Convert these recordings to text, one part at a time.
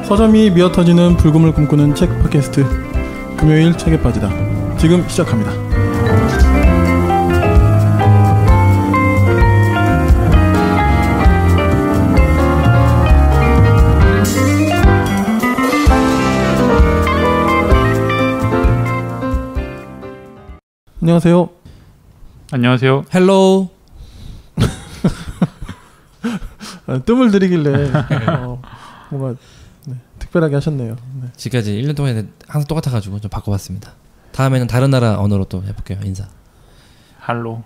서점이 미어터지는 불금을 꿈꾸는 책 팟캐스트 금요일 책에 빠지다 지금 시작합니다. 안녕하세요. 안녕하세요. 헬로우. 뜸을 들이길래 뭔가 특별하게 하셨네요. 네. 지금까지 1년 동안 항상 똑같아가지고 좀 바꿔봤습니다. 다음에는 다른 나라 언어로 또 해볼게요. 인사. 할로.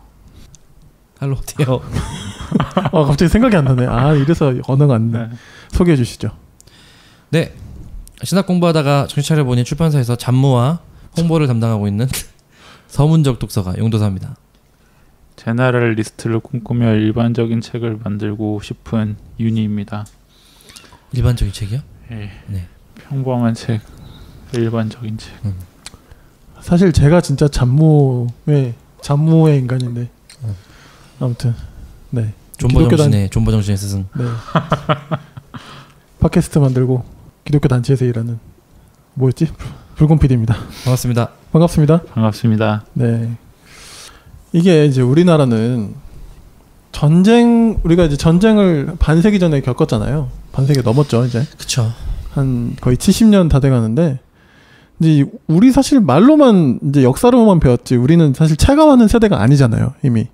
할로 어때요? 갑자기 생각이 안 나네. 이래서 언어가 안 나. 네. 소개해 주시죠. 네. 신학 공부하다가 정신 차려보니 출판사에서 잡무와 홍보를 담당하고 있는 서문적 독서가 용도사입니다. 제너럴 리스트를 꿈꾸며 일반적인 책을 만들고 싶은 윤희입니다. 일반적인 책이요? 네. 평범한 책, 일반적인 책. 사실 제가 진짜 잡무의 인간인데 아무튼 네. 존버 정신의 스승. 네. 팟캐스트 만들고 기독교 단체에서 일하는 뭐였지? 불곰 PD입니다. 반갑습니다. 반갑습니다. 네. 이게 이제 우리나라는 우리가 이제 전쟁을 반세기 전에 겪었잖아요. 반세기 넘었죠, 이제. 그쵸. 한 거의 70년 다 돼가는데, 이제 우리 사실 말로만 이제 역사로만 배웠지, 우리는 사실 체감하는 세대가 아니잖아요, 이미.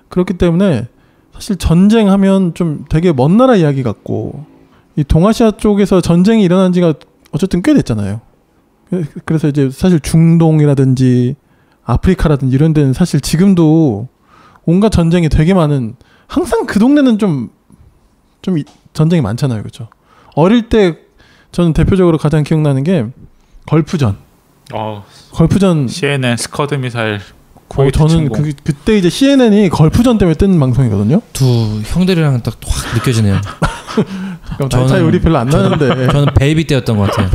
그렇기 때문에 사실 전쟁하면 좀 되게 먼 나라 이야기 같고, 이 동아시아 쪽에서 전쟁이 일어난 지가 어쨌든 꽤 됐잖아요. 그래서 이제 사실 중동이라든지 아프리카라든지 이런 데는 사실 지금도 온갖 전쟁이 되게 많은, 항상 그 동네는 좀 전쟁이 많잖아요. 그렇죠? 어릴 때 저는 대표적으로 가장 기억나는 게 걸프전. 걸프전 CNN 스커드 미사일. 저는 그때 이제 CNN이 걸프전 때문에 뜬 방송이거든요. 두 형들이랑 딱 확 느껴지네요. 나이 차이 우리 별로 안 나는데. 저는 베이비 때였던 것 같아요.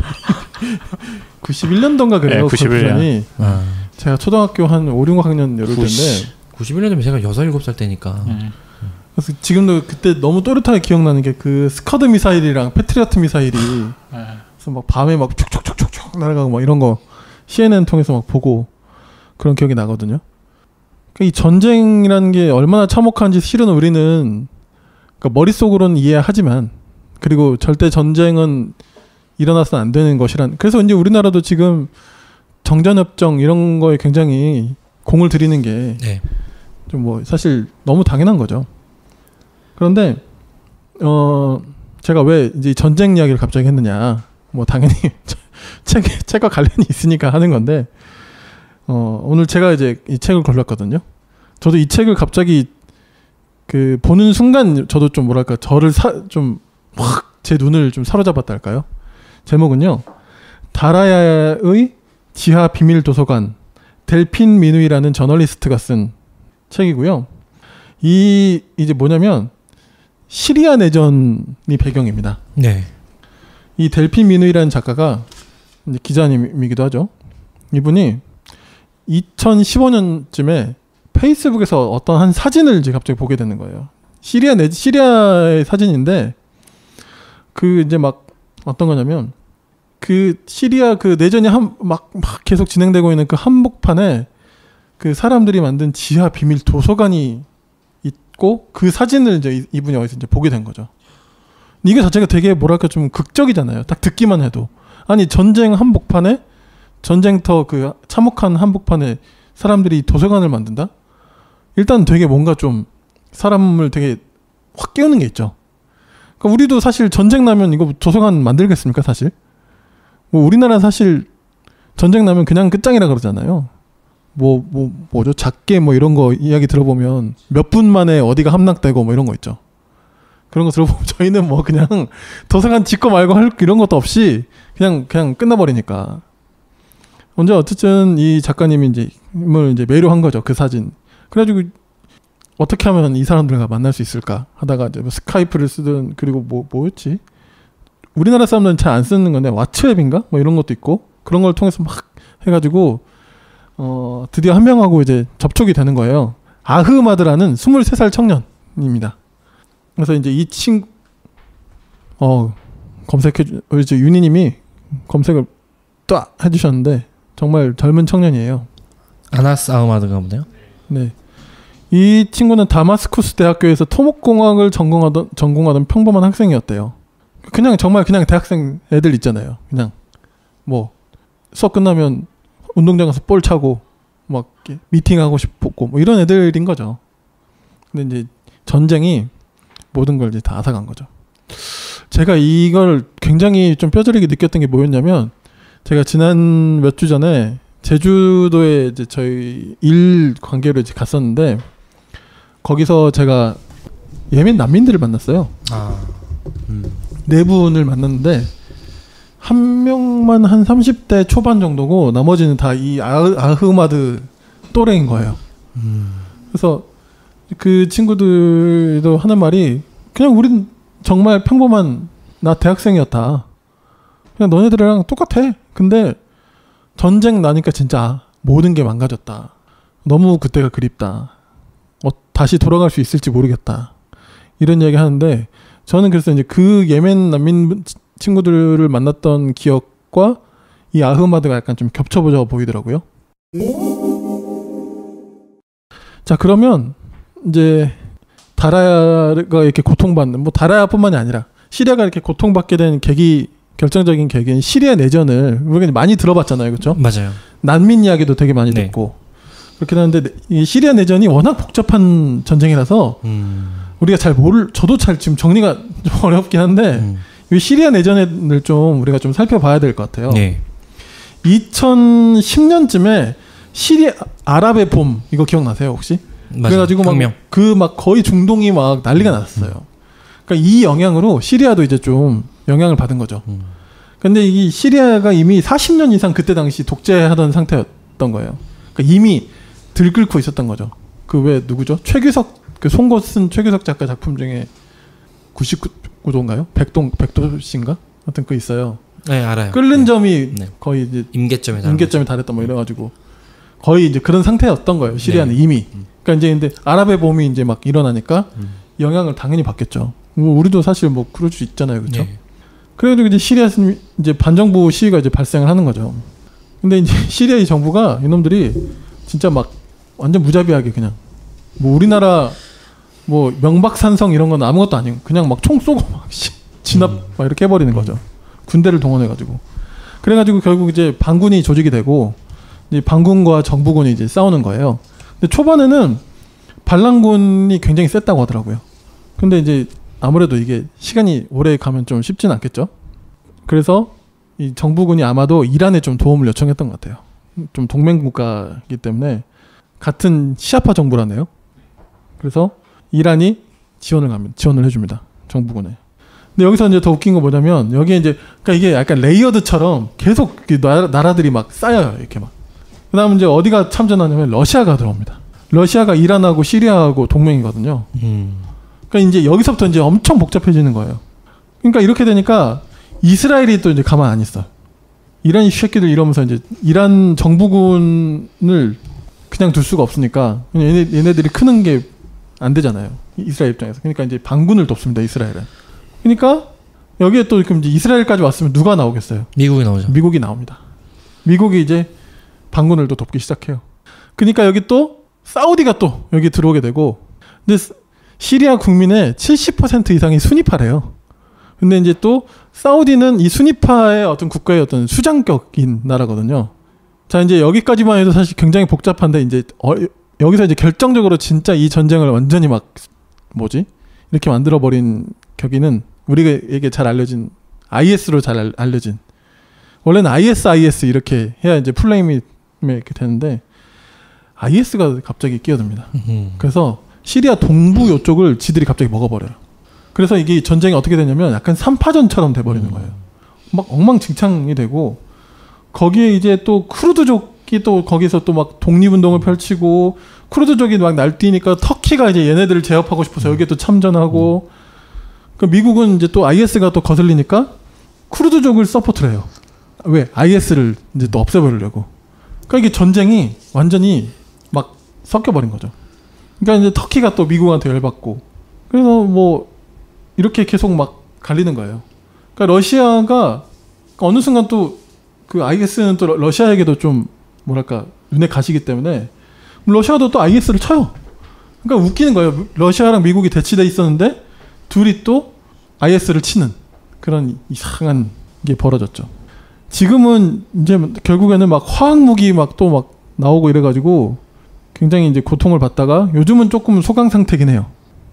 91년도인가 그래요. 네, 91년. 제가 초등학교 한 5, 6학년 이럴 때인데 91년도면 제가 6, 7살 때니까. 그래서 지금도 그때 너무 또렷하게 기억나는 게 그 스커드 미사일이랑 패트리어트 미사일이 그래서 막 밤에 막 촉촉촉촉촉 날아가고 막 이런 거 CNN 통해서 막 보고 그런 기억이 나거든요. 그러니까 이 전쟁이라는 게 얼마나 참혹한지 실은 우리는 그러니까 머릿속으로는 이해하지만 그리고 절대 전쟁은 일어나서는 안 되는 것이란. 그래서 이제 우리나라도 지금 정전협정 이런 거에 굉장히 공을 들이는 게 좀 뭐 사실 너무 당연한 거죠. 그런데 제가 왜 이제 전쟁 이야기를 갑자기 했느냐? 뭐 당연히 책과 관련이 있으니까 하는 건데 오늘 제가 이제 이 책을 골랐거든요. 저도 이 책을 갑자기 그 보는 순간 저도 좀 뭐랄까 저를 좀 확 제 눈을 좀 사로잡았다 할까요? 제목은요. 다라야의 지하 비밀 도서관 델핀 미누이라는 저널리스트가 쓴 책이고요. 이제 뭐냐면 시리아 내전이 배경입니다. 네. 이 델핀 미누이라는 작가가 이제 기자님이기도 하죠. 이분이 2015년쯤에 페이스북에서 어떤 한 사진을 이제 갑자기 보게 되는 거예요. 시리아의 사진인데 그 이제 막 어떤 거냐면 그 시리아 그 내전이 막 계속 진행되고 있는 그 한복판에 그 사람들이 만든 지하 비밀 도서관이 있고 그 사진을 이제 이분이 어디서 이제 보게 된 거죠. 이게 자체가 되게 뭐랄까 좀 극적이잖아요. 딱 듣기만 해도. 아니 전쟁 한복판에 전쟁터 그 참혹한 한복판에 사람들이 도서관을 만든다? 일단 되게 뭔가 좀 사람을 되게 확 깨우는 게 있죠. 그러니까 우리도 사실 전쟁 나면 이거 도서관 만들겠습니까 사실? 뭐 우리나라 사실 전쟁 나면 그냥 끝장이라 그러잖아요. 뭐죠? 작게 뭐 이런 거 이야기 들어보면 몇 분 만에 어디가 함락되고 뭐 이런 거 있죠. 그런 거 들어보면 저희는 뭐 그냥 도서관 짓고 말고 할 이런 것도 없이 그냥 끝나버리니까. 먼저 어쨌든 이 작가님이 이제 매료한 거죠. 그 사진. 그래가지고 어떻게 하면 이 사람들과 만날 수 있을까 하다가 이제 뭐 스카이프를 쓰든 그리고 뭐였지? 우리나라 사람들은 잘 안 쓰는 건데 왓츠앱인가? 뭐 이런 것도 있고 그런 걸 통해서 막 해가지고 드디어 한 명하고 이제 접촉이 되는 거예요. 아흐마드라는 23살 청년입니다. 그래서 이제 이 친구 이제 윤희님이 검색을 딱 해주셨는데 정말 젊은 청년이에요. 아나스 아흐마드가 보네요. 네. 이 친구는 다마스쿠스 대학교에서 토목공학을 전공하던 평범한 학생이었대요. 정말 그냥 대학생 애들 있잖아요. 그냥 뭐 수업 끝나면 운동장 가서 볼 차고 막 미팅하고 싶고 뭐 이런 애들인 거죠. 근데 이제 전쟁이 모든 걸 이제 다 앗아간 거죠. 제가 이걸 굉장히 좀 뼈저리게 느꼈던 게 뭐였냐면, 제가 지난 몇 주 전에 제주도에 이제 저희 일 관계로 이제 갔었는데, 거기서 제가 예멘 난민들을 만났어요. 네 분을 만났는데 한 명만 한 30대 초반 정도고 나머지는 다 이 아흐마드 또래인 거예요. 그래서 그 친구들도 하는 말이, 그냥 우린 정말 평범한 나 대학생이었다. 그냥 너네들이랑 똑같아. 근데 전쟁 나니까 진짜 모든 게 망가졌다. 너무 그때가 그립다. 다시 돌아갈 수 있을지 모르겠다. 이런 이야기 하는데, 저는 그래서 이제 그 예멘 난민 친구들을 만났던 기억과 이 아흐마드가 약간 좀 겹쳐져 보이더라고요. 자, 그러면 이제 다라야가 이렇게 고통받는, 뭐 다라야뿐만이 아니라 시리아가 이렇게 고통받게 된 결정적인 계기인 시리아 내전을 우리가 많이 들어봤잖아요, 그렇죠? 맞아요. 난민 이야기도 되게 많이 듣고 그렇긴 한데, 이 시리아 내전이 워낙 복잡한 전쟁이라서 우리가 저도 잘 지금 정리가 좀 어렵긴 한데 이 시리아 내전을 좀 우리가 좀 살펴봐야 될 것 같아요. 2010년쯤에 시리아 아랍의 봄, 이거 기억나세요 혹시? 맞아요. 그래가지고 막 거의 중동이 막 난리가 났어요. 그러니까 이 영향으로 시리아도 이제 좀 영향을 받은 거죠. 근데 이 시리아가 이미 40년 이상 그때 당시 독재하던 상태였던 거예요. 그러니까 이미 들끓고 있었던 거죠. 그 왜 누구죠? 최규석, 그 송곳 쓴 최규석 작가 작품 중에 99도인가요? 백도씨인가? 하여튼 그 있어요. 네, 알아요. 끓는 점이 거의 이제 임계점에 달했던 뭐 이래가지고 거의 이제 그런 상태였던 거예요. 시리아는 이미. 그러니까 이제 근데 아랍의 봄이 이제 막 일어나니까 영향을 당연히 받겠죠. 뭐 우리도 사실 뭐 그럴 수 있잖아요, 그렇죠? 그래가지고 이제 시리아 이제 반정부 시위가 이제 발생을 하는 거죠. 근데 이제 시리아 이 정부가 이놈들이 진짜 막 완전 무자비하게 그냥 뭐 우리나라 뭐 명박산성 이런 건 아무것도 아니고 그냥 막 총 쏘고 막 진압 막 이렇게 해버리는 거죠. 군대를 동원해가지고. 그래가지고 결국 이제 반군이 조직이 되고 이제 반군과 정부군이 이제 싸우는 거예요. 근데 초반에는 반란군이 굉장히 셌다고 하더라고요. 근데 이제 아무래도 이게 시간이 오래 가면 좀 쉽지는 않겠죠. 그래서 이 정부군이 아마도 이란에 좀 도움을 요청했던 것 같아요. 좀 동맹국가이기 때문에 같은 시아파 정부라네요. 그래서 이란이 지원을 해줍니다. 정부군에. 근데 여기서 이제 더 웃긴 거 뭐냐면, 여기에 이제 그러니까 이게 약간 레이어드처럼 계속 나라들이 막 쌓여요, 이렇게 막. 그다음 이제 어디가 참전하냐면 러시아가 들어옵니다. 러시아가 이란하고 시리아하고 동맹이거든요. 그러니까 이제 여기서부터 이제 엄청 복잡해지는 거예요. 그러니까 이렇게 되니까 이스라엘이 또 이제 가만 안 있어. 이란 이 새끼들 이러면서 이제 이란 정부군을 그냥 둘 수가 없으니까 얘네들이 크는 게 안 되잖아요. 이스라엘 입장에서. 그러니까 이제 반군을 돕습니다, 이스라엘은. 그러니까 여기에 또 그럼 이제 이스라엘까지 왔으면 누가 나오겠어요? 미국이 나오죠. 미국이 나옵니다. 미국이 이제 반군을 또 돕기 시작해요. 그러니까 여기 또 사우디가 또 여기 들어오게 되고, 근데 시리아 국민의 70% 이상이 순위파래요. 근데 이제 또 사우디는 이 순위파의 어떤 국가의 어떤 수장격인 나라거든요. 자, 이제 여기까지만 해도 사실 굉장히 복잡한데, 이제 여기서 이제 결정적으로 진짜 이 전쟁을 완전히 막 이렇게 만들어버린 격이는 우리에게 잘 알려진 IS로 잘 알려진, 원래는 IS 이렇게 해야 이제 플레임이 이렇게 되는데 IS가 갑자기 끼어듭니다. 그래서 시리아 동부 요쪽을 지들이 갑자기 먹어버려요. 그래서 이게 전쟁이 어떻게 되냐면 약간 3파전처럼 돼버리는 거예요. 막 엉망진창이 되고, 거기에 이제 또 쿠르드족이 또 거기서 또 막 독립운동을 펼치고, 쿠르드족이 막 날뛰니까 터키가 이제 얘네들을 제압하고 싶어서 여기에 또 참전하고, 그 미국은 이제 또 IS가 또 거슬리니까 쿠르드족을 서포트를 해요. 왜? IS를 이제 또 없애버리려고. 그러니까 이게 전쟁이 완전히 막 섞여버린 거죠. 그러니까 이제 터키가 또 미국한테 열받고, 그래서 뭐 이렇게 계속 막 갈리는 거예요. 그러니까 러시아가 어느 순간 또 그 IS는 또 러시아에게도 좀 뭐랄까 눈에 가시기 때문에 러시아도 또 IS를 쳐요. 그러니까 웃기는 거예요. 러시아랑 미국이 대치돼 있었는데 둘이 또 IS를 치는 그런 이상한 게 벌어졌죠. 지금은 이제 결국에는 막 화학 무기 막 또 막 나오고 이래가지고 굉장히 이제 고통을 받다가 요즘은 조금 소강 상태긴 해요.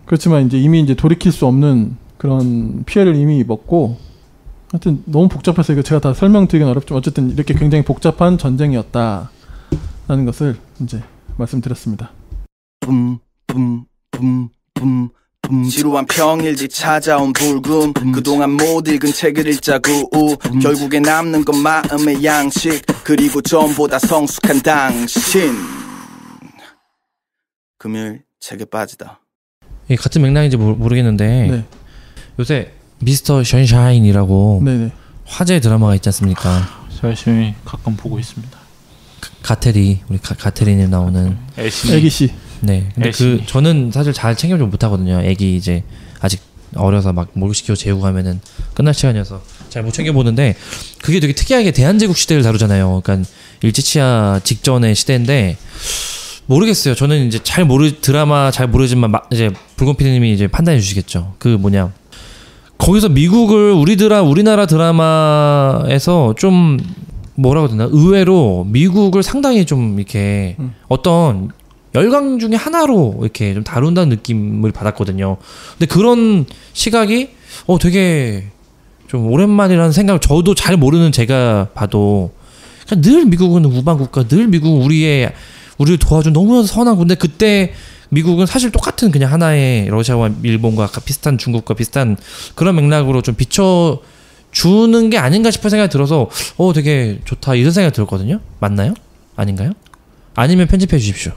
그렇지만 이제 이미 이제 돌이킬 수 없는 그런 피해를 이미 입었고, 하여튼 너무 복잡해서 이거 제가 다 설명드리긴 어렵지만 어쨌든 이렇게 굉장히 복잡한 전쟁이었다라는 것을 이제 말씀드렸습니다. 지루한 평일지 찾아온 불금 그동안 못 읽은 책을 읽자구 결국에 남는 건 마음의 양식 그리고 전보다 성숙한 당신. 금요일 책에 빠지다. 이게 같은 맥락인지 모르겠는데 네. 요새 미스터 션샤인이라고 네네. 화제 드라마가 있지 않습니까? 열심히 가끔 보고 있습니다. 가테리 우리 가테리님 나오는 애기 씨. 네. 근데 그 저는 사실 잘 챙겨보지 못하거든요. 애기 이제 아직 어려서 막 목욕시키고 재우고 가면은 끝날 시간이어서 잘 못 챙겨보는데 그게 되게 특이하게 대한제국 시대를 다루잖아요. 그러니까 일제치하 직전의 시대인데 모르겠어요. 저는 이제 드라마 잘 모르지만 이제 붉은 PD님이 이제 판단해 주시겠죠. 그 뭐냐 거기서 미국을 우리나라 드라마에서 좀 뭐라고 해야 되나 의외로 미국을 상당히 좀 이렇게 어떤 열강 중에 하나로 이렇게 좀 다룬다는 느낌을 받았거든요. 근데 그런 시각이 되게 좀 오랜만이라는 생각을 저도 잘 모르는 제가 봐도 늘 미국은 우방국가, 늘 미국은 우리를 도와준 너무나도 선한 군데 그때 미국은 사실 똑같은 그냥 하나의 러시아와 일본과 비슷한 중국과 비슷한 그런 맥락으로 좀 비춰주는 게 아닌가 싶은 생각이 들어서 되게 좋다 이런 생각이 들었거든요. 맞나요? 아닌가요? 아니면 편집해 주십시오.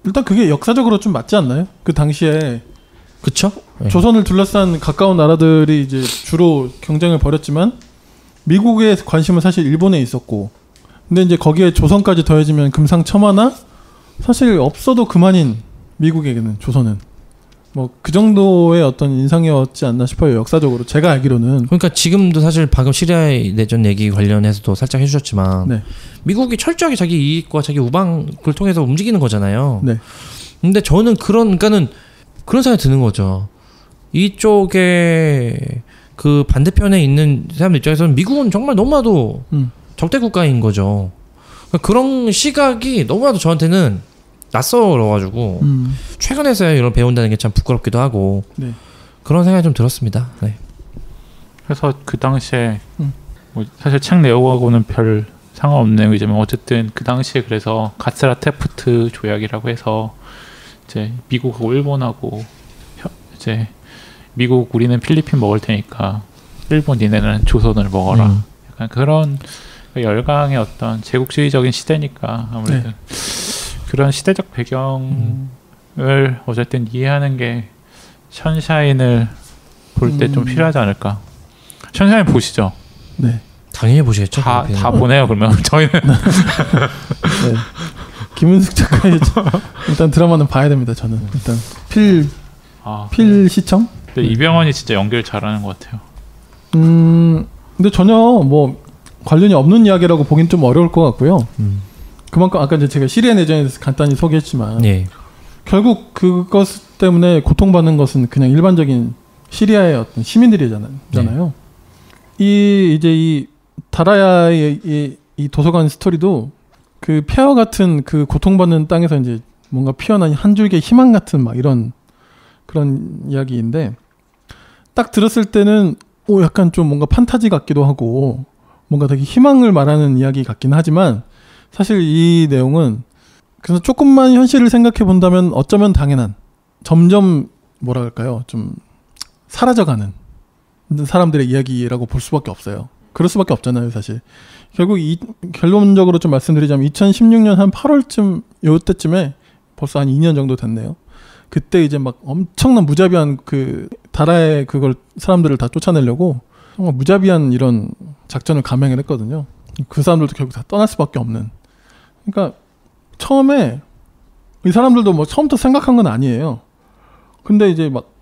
일단 그게 역사적으로 좀 맞지 않나요? 그 당시에 그쵸? 네. 조선을 둘러싼 가까운 나라들이 이제 주로 경쟁을 벌였지만 미국의 관심은 사실 일본에 있었고 근데 이제 거기에 조선까지 더해지면 금상첨화나 사실 없어도 그만인 미국에게는 조선은 뭐 그 정도의 어떤 인상이었지 않나 싶어요. 역사적으로 제가 알기로는. 그러니까 지금도 사실 방금 시리아의 내전 얘기 관련해서도 살짝 해주셨지만 네. 미국이 철저하게 자기 이익과 자기 우방을 통해서 움직이는 거잖아요. 네. 근데 저는 그러니까는 그런 생각이 드는 거죠. 이쪽에 그 반대편에 있는 사람들 입장에서는 미국은 정말 너무나도 적대 국가인 거죠. 그러니까 그런 시각이 너무나도 저한테는 낯설어가지고 최근에서야 이런 배운다는 게 참 부끄럽기도 하고 네. 그런 생각이 좀 들었습니다. 네. 그래서 그 당시에 뭐 사실 책 내용하고는 별 상관없는 내용이지만 어쨌든 그 당시에 그래서 가스라 테프트 조약이라고 해서 이제 미국하고 일본하고 이제 미국 우리는 필리핀 먹을 테니까 일본 니네는 조선을 먹어라. 약간 그런 열강의 어떤 제국주의적인 시대니까 아무래도 그런 시대적 배경을 어쨌든 이해하는 게 션샤인을 볼 때 좀 필요하지 않을까. 션샤인 보시죠. 네. 당연히 보시겠죠. 다 보내요. 그러면 저희는 네. 김은숙 작가의 일단 드라마는 봐야 됩니다. 저는 일단 필 시청. 근데 이병헌이 진짜 연기를 잘하는 것 같아요. 근데 전혀 뭐 관련이 없는 이야기라고 보긴 좀 어려울 것 같고요. 그만큼 아까 이제 제가 시리아 내전에 대해서 간단히 소개했지만 결국 그것 때문에 고통받는 것은 그냥 일반적인 시리아의 어떤 시민들이잖아요. 이 다라야의 이 도서관 스토리도 그 폐허 같은 그 고통받는 땅에서 이제 뭔가 피어난 한 줄기의 희망 같은 막 이런 그런 이야기인데 딱 들었을 때는 약간 좀 뭔가 판타지 같기도 하고 뭔가 되게 희망을 말하는 이야기 같긴 하지만 사실 이 내용은 그래서 조금만 현실을 생각해 본다면 어쩌면 당연한 점점 뭐라 할까요? 좀 사라져가는 사람들의 이야기라고 볼 수밖에 없어요. 그럴 수밖에 없잖아요, 사실. 결국 결론적으로 좀 말씀드리자면 2016년 한 8월쯤 요때쯤에 벌써 한 2년 정도 됐네요. 그때 이제 막 엄청난 무자비한 그 다라의 그걸 사람들을 다 쫓아내려고 정말 무자비한 이런 작전을 감행을 했거든요. 그 사람들도 결국 다 떠날 수밖에 없는. 그러니까 처음에 이 사람들도 뭐 처음부터 생각한 건 아니에요. 근데 이제 막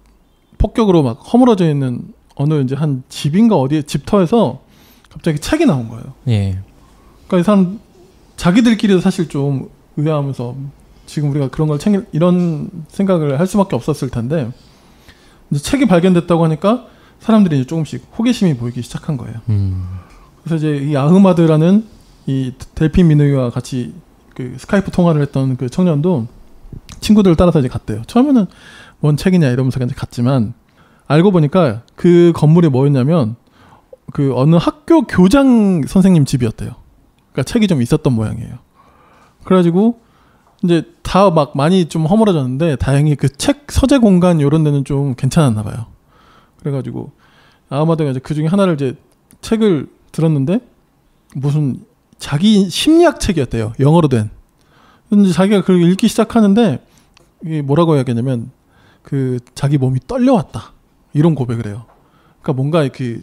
폭격으로 막 허물어져 있는 어느 이제 한 집인가 어디에 집터에서 갑자기 책이 나온 거예요. 예. 그러니까 이 사람 자기들끼리도 사실 좀 의아하면서 지금 우리가 그런 걸 이런 생각을 할 수밖에 없었을 텐데 이제 책이 발견됐다고 하니까 사람들이 이제 조금씩 호기심이 보이기 시작한 거예요. 그래서 이제 이 아흐마드라는 이 델핀 미누이와 같이 그 스카이프 통화를 했던 그 청년도 친구들을 따라서 이제 갔대요. 처음에는 뭔 책이냐 이러면서 이제 갔지만 알고 보니까 그 건물이 뭐였냐면 그 어느 학교 교장 선생님 집이었대요. 그러니까 책이 좀 있었던 모양이에요. 그래가지고 이제 다 막 많이 좀 허물어졌는데 다행히 그 책 서재 공간 이런 데는 좀 괜찮았나 봐요. 그래가지고 아흐마드가 이제 그 중에 하나를 이제 책을 들었는데 무슨 자기 심리학 책이었대요. 영어로 된. 근데 자기가 그걸 읽기 시작하는데 이게 뭐라고 해야겠냐면 그 자기 몸이 떨려왔다. 이런 고백을 해요. 그러니까 뭔가 그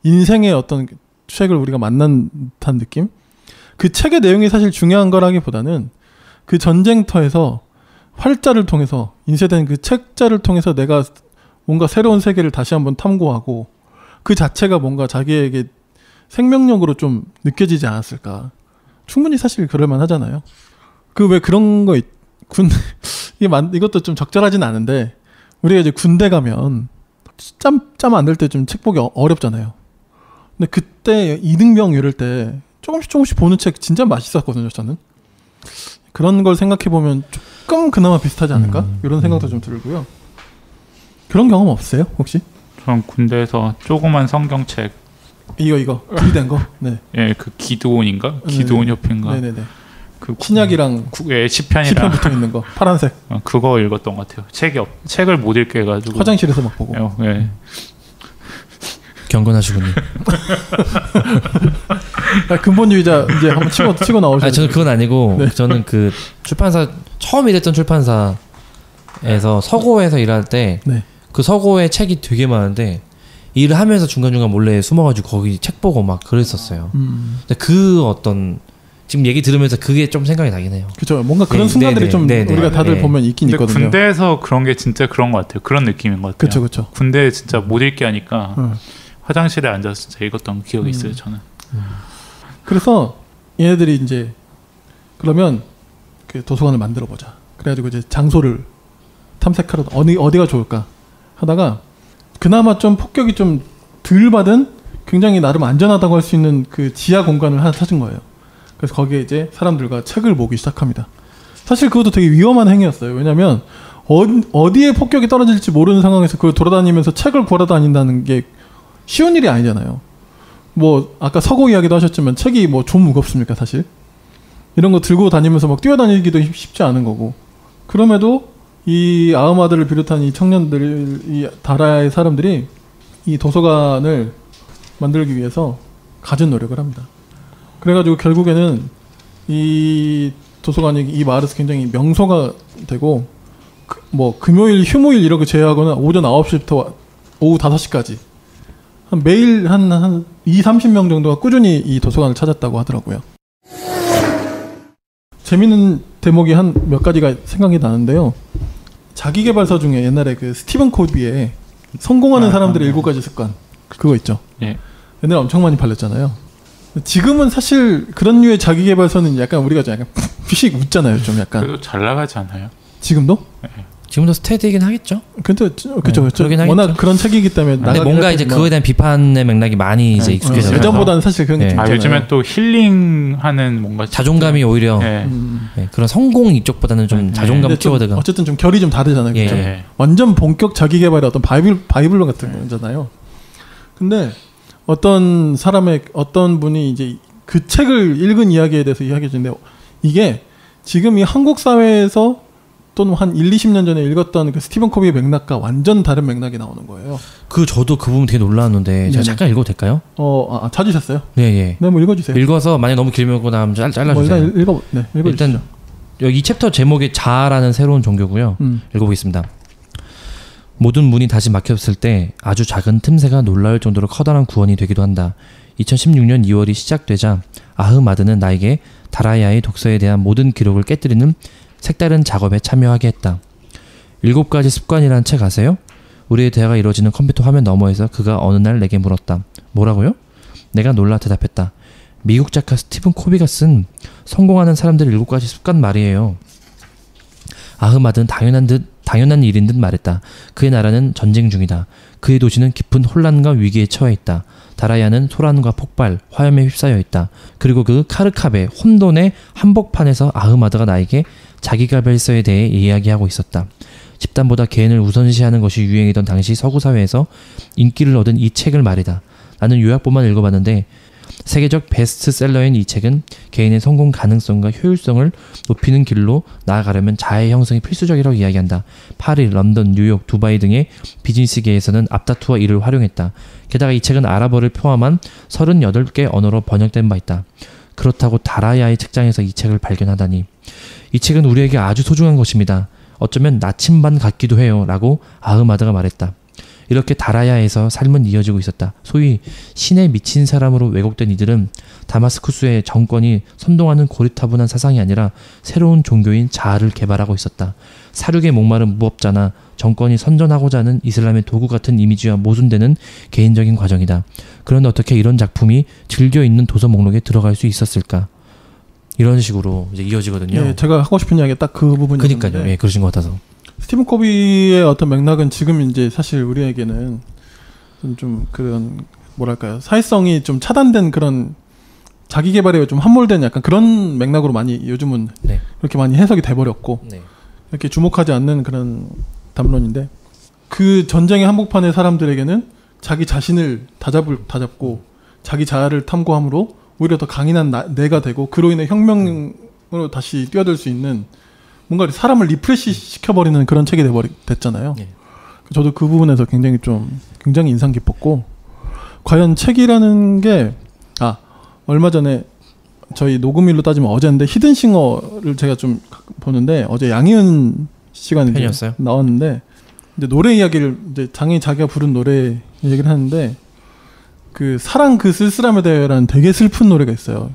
인생의 어떤 책을 우리가 만난 듯한 느낌? 그 책의 내용이 사실 중요한 거라기보다는 그 전쟁터에서 활자를 통해서 인쇄된 그 책자를 통해서 내가 뭔가 새로운 세계를 다시 한번 탐구하고 그 자체가 뭔가 자기에게 생명력으로 좀 느껴지지 않았을까. 충분히 사실 그럴만 하잖아요. 그 왜 그런 거 이것도 좀 적절하진 않은데 우리가 이제 군대 가면 짬 안 될 때 좀 책 보기 어렵잖아요. 근데 그때 이등병 이럴 때 조금씩 보는 책 진짜 맛있었거든요. 저는 그런 걸 생각해 보면 조금 그나마 비슷하지 않을까 이런 생각도 좀 들고요. 그런 경험 없으세요 혹시? 전 군대에서 조그만 성경책 이거 분리된 거. 네. 예, 그 기드온인가? 기드온 협회인가? 네네네. 그 신약이랑 시편이랑 붙어 있는 거 파란색. 그거 읽었던 것 같아요. 책을 못 읽게 해가지고 화장실에서 막 보고. 예. 경건하시군요. 근본 유의자 이제 한번 치고 나오셔야. 저는 그건 아니고 네. 저는 그 출판사 처음 일했던 출판사에서 서고에서 일할 때 그 서고에 책이 되게 많은데 일을 하면서 중간중간 몰래 숨어가지고 거기 책 보고 막 그랬었어요. 근데 그 어떤 지금 얘기 들으면서 그게 좀 생각이 나긴 해요. 그렇죠. 뭔가 그런 순간들이 좀 우리가 다들 보면 있긴 근데 있거든요. 군대에서 그런 게 진짜 그런 것 같아요. 그런 느낌인 것 같아요. 그렇죠. 군대 진짜 못 읽게 하니까 화장실에 앉아서 진짜 읽었던 기억이 있어요. 저는. 그래서 얘네들이 이제 그러면 그 도서관을 만들어 보자. 그래가지고 이제 장소를 탐색하러 어디가 좋을까 하다가 그나마 좀 폭격이 좀 덜 받은 굉장히 나름 안전하다고 할 수 있는 그 지하 공간을 하나 찾은 거예요. 그래서 거기에 이제 사람들과 책을 보기 시작합니다. 사실 그것도 되게 위험한 행위였어요. 왜냐하면 어디에 폭격이 떨어질지 모르는 상황에서 그걸 돌아다니면서 책을 구하러 다닌다는 게 쉬운 일이 아니잖아요. 뭐 아까 서고 이야기도 하셨지만 책이 뭐 좀 무겁습니까 사실. 이런 거 들고 다니면서 막 뛰어다니기도 쉽지 않은 거고. 그럼에도 이 아흐마드를 비롯한 이 청년들, 이 다라의 사람들이 이 도서관을 만들기 위해서 갖은 노력을 합니다. 그래가지고 결국에는 이 도서관이 이 마을에서 굉장히 명소가 되고 뭐 금요일, 휴무일 이렇게 제외하고는 오전 9시부터 오후 5시까지 매일 한 20-30명 정도가 꾸준히 이 도서관을 찾았다고 하더라고요. 재밌는 대목이 한 몇 가지가 생각이 나는데요. 자기계발서 중에 옛날에 그 스티븐 코비의 성공하는 사람들의 7가지 습관 그거 있죠. 예. 옛날에 엄청 많이 팔렸잖아요. 지금은 사실 그런 류의 자기계발서는 약간 우리가 좀 약간 피식 웃잖아요. 좀 약간. 그래도 잘 나가지 않아요? 지금도? 네. 지금도 스테디이긴 하겠죠. 그렇죠. 워낙 그런 책이기 때문에. 근데 뭔가 이제 그거에 대한 비판의 맥락이 많이 이제 익숙해져서 예전보다는 사실 그런 게 좀 있잖아요. 요즘엔 또 힐링하는 뭔가 자존감이 오히려 그런 성공 이쪽보다는 좀 자존감 키워드가 어쨌든 좀 결이 좀 다르잖아요. 그렇죠? 완전 본격 자기개발의 어떤 바이블 같은 거잖아요. 근데 어떤 분이 이제 그 책을 읽은 이야기에 대해서 이야기해 주는데 이게 지금 이 한국 사회에서 또는 한 1-20년 전에 읽었던 그 스티븐 코비의 맥락과 완전 다른 맥락이 나오는 거예요. 저도 그 부분 되게 놀랐는데 제가 잠깐 읽어도 될까요? 찾으셨어요? 네, 뭐 읽어주세요. 읽어서 만약 너무 길면 그다음 잘라주세요. 일단 읽어주시죠. 일단 여기 이 챕터 제목이 자아라는 새로운 종교고요. 읽어보겠습니다. 모든 문이 다시 막혔을 때 아주 작은 틈새가 놀라울 정도로 커다란 구원이 되기도 한다. 2016년 2월이 시작되자 아흐마드는 나에게 다라야의 독서에 대한 모든 기록을 깨뜨리는 색다른 작업에 참여하게 했다. 7가지 습관이라는 책 아세요? 우리의 대화가 이루어지는 컴퓨터 화면 너머에서 그가 어느 날 내게 물었다. 뭐라고요? 내가 놀라 대답했다. 미국 작가 스티븐 코비가 쓴 성공하는 사람들의 7가지 습관 말이에요. 아흐마드는 당연한 일인 듯 말했다. 그의 나라는 전쟁 중이다. 그의 도시는 깊은 혼란과 위기에 처해 있다. 다라야는 소란과 폭발, 화염에 휩싸여 있다. 그리고 그 카르캅의 혼돈의 한복판에서 아흐마드가 나에게 자기가 발서에 대해 이야기하고 있었다. 집단보다 개인을 우선시하는 것이 유행이던 당시 서구 사회에서 인기를 얻은 이 책을 말이다. 나는 요약본만 읽어봤는데 세계적 베스트셀러인 이 책은 개인의 성공 가능성과 효율성을 높이는 길로 나아가려면 자해 형성이 필수적이라고 이야기한다. 파리, 런던, 뉴욕, 두바이 등의 비즈니스계에서는 앞다투어 이를 활용했다. 게다가 이 책은 아랍어를 포함한 38개 언어로 번역된 바 있다. 그렇다고 다라야의 책장에서 이 책을 발견하다니. 이 책은 우리에게 아주 소중한 것입니다. 어쩌면 나침반 같기도 해요. 라고 아흐마드가 말했다. 이렇게 다라야에서 삶은 이어지고 있었다. 소위 신에 미친 사람으로 왜곡된 이들은 다마스쿠스의 정권이 선동하는 고리타분한 사상이 아니라 새로운 종교인 자아를 개발하고 있었다. 사륙에 목마른 무법자나 정권이 선전하고자 하는 이슬람의 도구 같은 이미지와 모순되는 개인적인 과정이다. 그런데 어떻게 이런 작품이 즐겨있는 도서 목록에 들어갈 수 있었을까? 이런 식으로 이제 이어지거든요. 예, 제가 하고 싶은 이야기 딱 그 부분이었는데. 그러니까요. 예, 그러신 것 같아서. 스티븐 코비의 어떤 맥락은 지금 이제 사실 우리에게는 좀 그런 뭐랄까요, 사회성이 좀 차단된 그런 자기 개발에 좀 함몰된 약간 그런 맥락으로 많이 요즘은 네. 그렇게 많이 해석이 돼버렸고 네. 이렇게 주목하지 않는 그런 담론인데, 그 전쟁의 한복판의 사람들에게는 자기 자신을 다잡고 자기 자아를 탐구함으로 오히려 더 강인한 내가 되고 그로 인해 혁명으로 다시 뛰어들 수 있는 뭔가 사람을 리프레시 시켜버리는 그런 책이 됐잖아요. 네. 저도 그 부분에서 굉장히 인상 깊었고, 과연 책이라는 게 얼마 전에 저희 녹음일로 따지면 어제인데 히든싱어를 제가 좀 보는데, 어제 양희은 씨가 이제 나왔는데 이제 노래 이야기를 이제 자기가 부른 노래 얘기를 하는데, 그 사랑 그 쓸쓸함에 대해라는 되게 슬픈 노래가 있어요.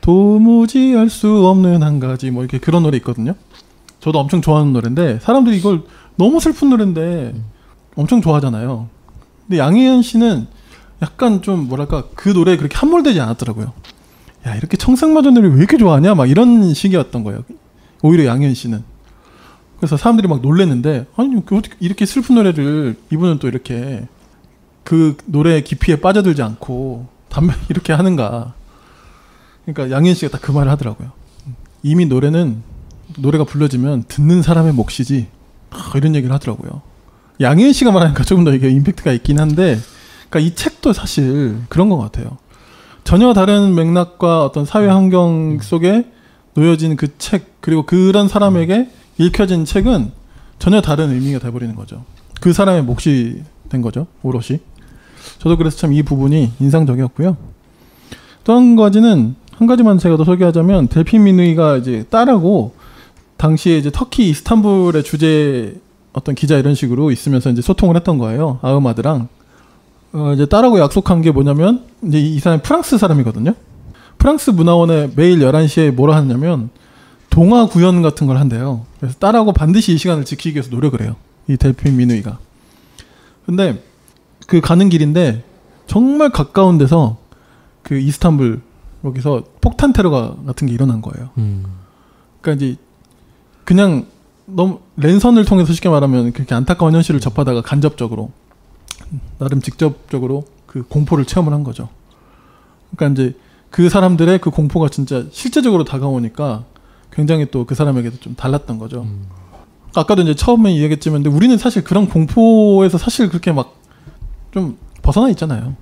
도무지 알 수 없는 한 가지 뭐 이렇게 그런 노래 있거든요. 저도 엄청 좋아하는 노래인데 사람들이 이걸 너무 슬픈 노래인데 엄청 좋아하잖아요. 근데 양희은 씨는 약간 좀 뭐랄까 그 노래에 그렇게 함몰되지 않았더라고요. 야, 이렇게 청승마저 노래 왜 이렇게 좋아하냐 막 이런 식이었던 거예요. 오히려 양희은 씨는. 그래서 사람들이 막 놀랬는데, 아니 어떻게 이렇게 슬픈 노래를 이분은 또 이렇게 그 노래의 깊이에 빠져들지 않고 담배 이렇게 하는가. 그러니까 양희은 씨가 딱 그 말을 하더라고요. 이미 노래가 불러지면 듣는 사람의 몫이지, 이런 얘기를 하더라고요. 양희은 씨가 말하니까 조금 더 이게 임팩트가 있긴 한데, 그러니까 이 책도 사실 그런 것 같아요. 전혀 다른 맥락과 어떤 사회 환경 속에 놓여진 그 책, 그리고 그런 사람에게 읽혀진 책은 전혀 다른 의미가 돼버리는 거죠. 그 사람의 몫이 된 거죠, 오롯이. 저도 그래서 참 이 부분이 인상적이었고요. 또 한 가지만 제가 더 소개하자면, 델핀 미누이가 이제 딸하고 당시에 이제 터키 이스탄불의 주재 어떤 기자 이런 식으로 있으면서 이제 소통을 했던 거예요. 아흐마드랑. 이제 딸하고 약속한 게 뭐냐면, 이제 이 사람이 프랑스 사람이거든요. 프랑스 문화원에 매일 11시에 뭐라 하냐면 동화 구연 같은 걸 한대요. 그래서 딸하고 반드시 이 시간을 지키기 위해서 노력을 해요. 이 델핀 미누이가. 근데 그 가는 길인데 정말 가까운 데서 그 이스탄불 여기서 폭탄 테러가 같은 게 일어난 거예요. 그러니까 이제 그냥 너무 랜선을 통해서 쉽게 말하면 그렇게 안타까운 현실을 접하다가 간접적으로 나름 직접적으로 그 공포를 체험을 한 거죠. 그러니까 이제 그 사람들의 그 공포가 진짜 실제적으로 다가오니까 굉장히 또 그 사람에게도 좀 달랐던 거죠. 아까도 이제 처음에 이야기했지만, 근데 우리는 사실 그런 공포에서 사실 그렇게 막 좀 벗어나 있잖아요.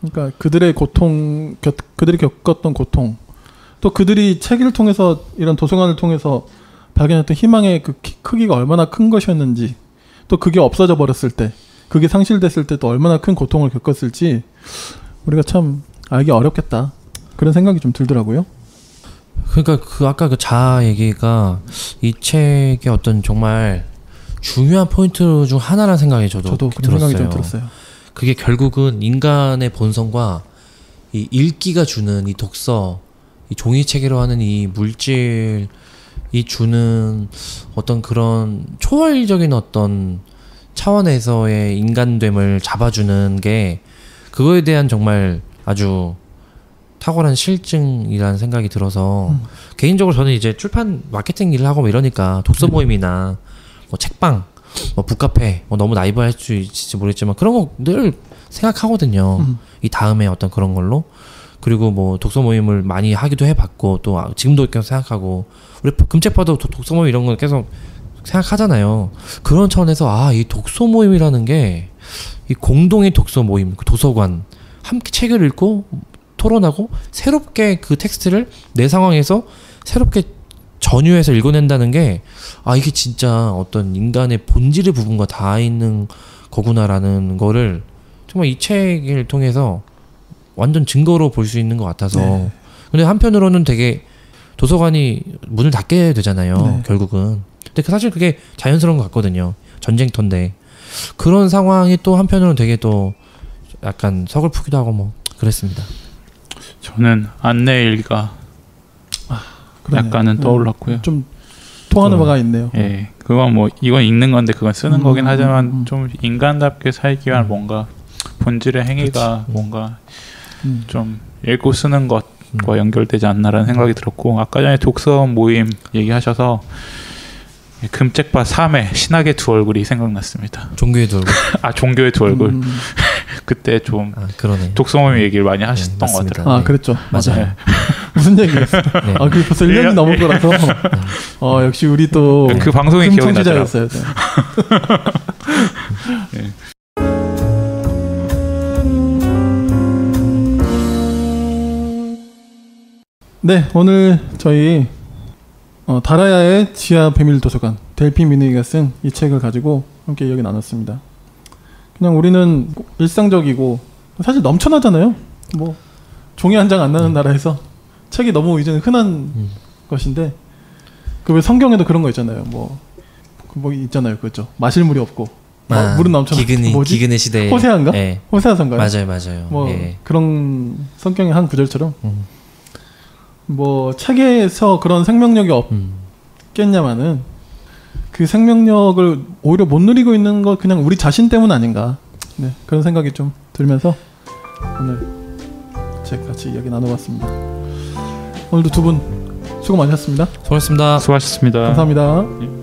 그러니까 그들의 고통, 그들이 겪었던 고통, 또 그들이 책을 통해서, 이런 도서관을 통해서 발견했던 희망의 그 크기가 얼마나 큰 것이었는지, 또 그게 없어져 버렸을 때, 그게 상실됐을 때 또 얼마나 큰 고통을 겪었을지 우리가 참 알기 어렵겠다, 그런 생각이 좀 들더라고요. 그러니까 아까 그 자아 얘기가 이 책의 어떤 정말 중요한 포인트 중 하나라는 생각이 저도 그런 들었어요. 생각이 좀 들었어요. 그게 결국은 인간의 본성과 이 읽기가 주는 이 독서, 이 종이책으로 하는 이 물질이 주는 어떤 그런 초월적인 어떤 차원에서의 인간됨을 잡아주는 게 그거에 대한 정말 아주 탁월한 실증이라는 생각이 들어서 개인적으로 저는 이제 출판 마케팅 일을 하고 뭐 이러니까 독서 모임이나 뭐 책방, 뭐 북카페, 뭐 너무 나이브할 수 있을지 모르겠지만 그런 거 늘 생각하거든요. 이 다음에 어떤 그런 걸로. 그리고 뭐 독서 모임을 많이 하기도 해봤고 또 지금도 계속 생각하고 우리 금책파도 독서 모임 이런 거 계속 생각하잖아요. 그런 차원에서 이 독서 모임이라는 게 이 공동의 독서 모임, 그 도서관 함께 책을 읽고 토론하고 새롭게 그 텍스트를 내 상황에서 새롭게 전유해서 읽어낸다는 게 이게 진짜 어떤 인간의 본질의 부분과 다 있는 거구나라는 거를 정말 이 책을 통해서 완전 증거로 볼 수 있는 것 같아서. 네. 근데 한편으로는 되게 도서관이 문을 닫게 되잖아요. 네. 결국은. 근데 사실 그게 자연스러운 것 같거든요. 전쟁터인데 그런 상황이 또 한편으로는 되게 또 약간 서글프기도 하고 뭐 그랬습니다. 저는 안내 일기가 약간은 떠올랐고요. 좀 통하는 바가 있네요. 예, 그건 뭐 이건 읽는 건데 그건 쓰는 거긴 하지만 좀 인간답게 살기 위한 뭔가 본질의 행위가 그치. 뭔가 좀 읽고 쓰는 것과 연결되지 않나라는 생각이 들었고 아까 전에 독서 모임 얘기하셔서 금책파 3회 신학의 두 얼굴이 생각났습니다. 종교의 두 얼굴. 종교의 두 얼굴. 그때 좀 그러네. 독서 모임 얘기를 많이 하셨던 것 같더라고요. 그랬죠. 맞아요. 네. 무슨 얘기였어요? 네. 그게 벌써 1년이 넘을 거라서. 역시 우리 또 그 방송이 기억이 나더라고요. 네. 네, 오늘 저희 다라야의 지하 비밀 도서관 델핀 미니가 쓴 이 책을 가지고 함께 이야기 나눴습니다. 그냥 우리는 일상적이고 사실 넘쳐나잖아요. 뭐 종이 한 장 안 나는 나라에서 책이 너무 이제는 흔한 것인데 그 왜 성경에도 그런 거 있잖아요. 뭐 있잖아요, 그죠? 마실 물이 없고 물은 넘쳐나. 기근의 시대에 호세아인가? 네. 호세아서인가요? 맞아요. 뭐 그런 성경의 한 구절처럼. 뭐 책에서 그런 생명력이 없겠냐마는 그 생명력을 오히려 못 누리고 있는 거 그냥 우리 자신 때문 아닌가. 네, 그런 생각이 좀 들면서 오늘 책 같이 이야기 나눠봤습니다. 오늘도 두 분 수고 많으셨습니다. 수고하셨습니다. 수고하셨습니다. 감사합니다.